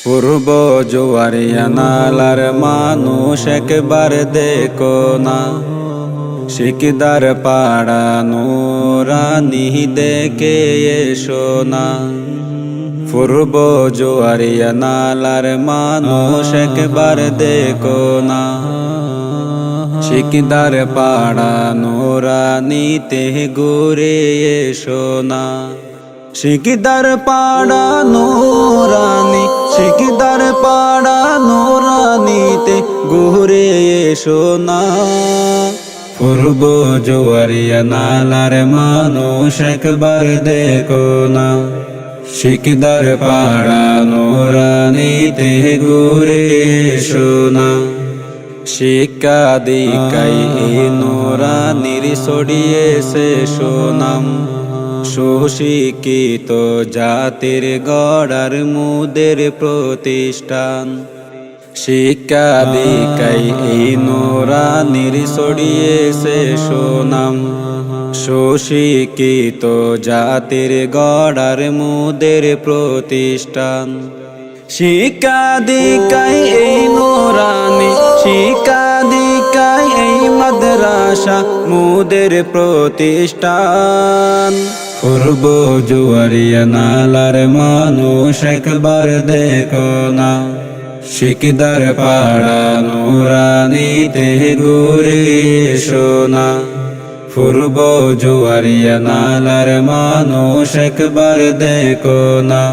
পূর্ব জোয়ারিয়া নালার মানুষ একবার দেখো না, শিকদার পাড়া নুরানি দেখে এসো না। পূর্ব জোয়ারিয়া নালার মানুষ একবার দেখো না, শিকদার পাড়া নুরানিতে ঘুরে এসো না। শিকদার পাড়া নুরানি, শিকদার পাড়া নুরানিতে ঘুরে এসো না। পূর্ব জোয়ারিয়া নালার মানুষ একবার দেখো না, শিকদার পাড়া নুরানিতে ঘুরে এসো না। শিক্ষা দীক্ষায় এই নুরানির ছড়িয়েছে সুনাম, সুশিক্ষিত জাতির গড়ার মুদের প্রতিষ্ঠান। শিক্ষা দীক্ষায় এই নুরানির ছড়িয়েছে সুনাম, সুশিক্ষিত জাতির গড়ার মুদের প্রতিষ্ঠান। শিক্ষা দীক্ষায় এই নুরানি, শিক্ষা দীক্ষায় এই মাদ্রাসা মুদের প্রতিষ্ঠান। পূর্ব জোয়ারিয়া নালার মানুষ একবার দেখো না, শিকদার পাড়া নুরানিতে ঘুরে এসো না। পূর্ব জোয়ারিয়া নালার মানুষ একবার দেখো না,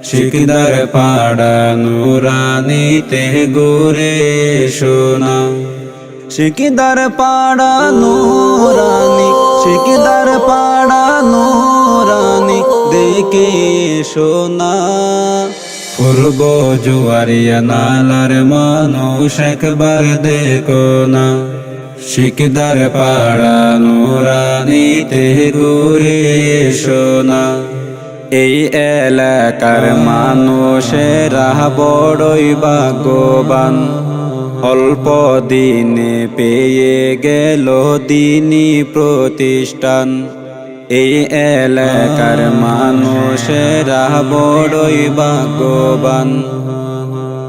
শিকদার পাড়া নুরানিতে ঘুরে এসো না। শিকদার পাড়া নুরানি, শিকদার পাড়া নুরানি দেখে এসো না। পূর্ব জোয়ারিয়া নালার মানুষ একবার দেখো না, শিকদার পাড়া নুরানিতে ঘুরে এসো না। এই এলাকার মানুষেরা বড়ই ভাগ্যবান, অল্প দিনে পেয়ে গেল দিনী প্রতিষ্ঠান। এই এলাকার মানুষেরা বড়ই ভাগ্যবান,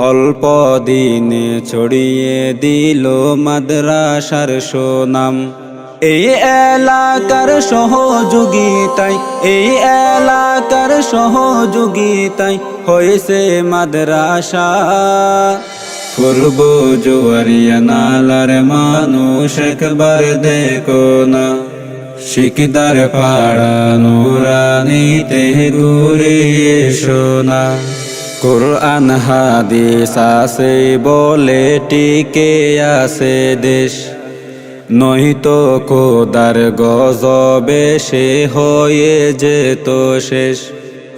অল্প দিনে ছড়িয়ে দিল মাদ্রাসার সুনাম। এই এলাকার সহযোগিতায়, এই এলাকার সহযোগিতায় হয়েছে মাদ্রাসা। পূর্ব জোয়ারিয়া নালার মানুষ একবার দেখো না, শিকদার পাড়া নুরানিতে ঘুরে এসো না। কুরআন হাদিস আছে বলে টিকে আছে দেশ, নয়তো খোদার গজবে সে হয়ে যেত শেষ।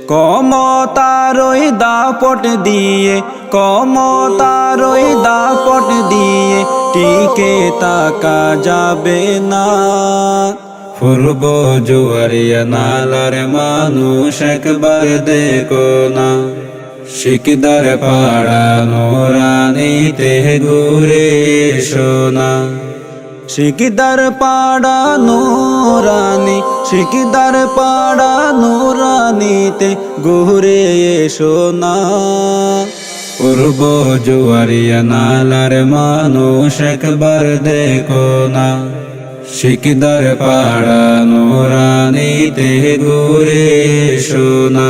ক্ষমতারই দাপট দিয়ে, ক্ষমতারই দাপট দিয়ে টিকে থাকা যাবে না। পূর্ব জোয়ারিয়া নালার মানুষ একবার দেখো না, শিকদার পাড়া নুরানিতে ঘুরে এসো না। শিকদার পাড়া নুরানি, শিকদার পাড়া নুরানিতে ঘুরে এসো না। পূর্ব জোয়ারিয়া নালার মানুষ একবার দেখো না, শিকদার পাড়া নুরানিতে ঘুরে এসো না।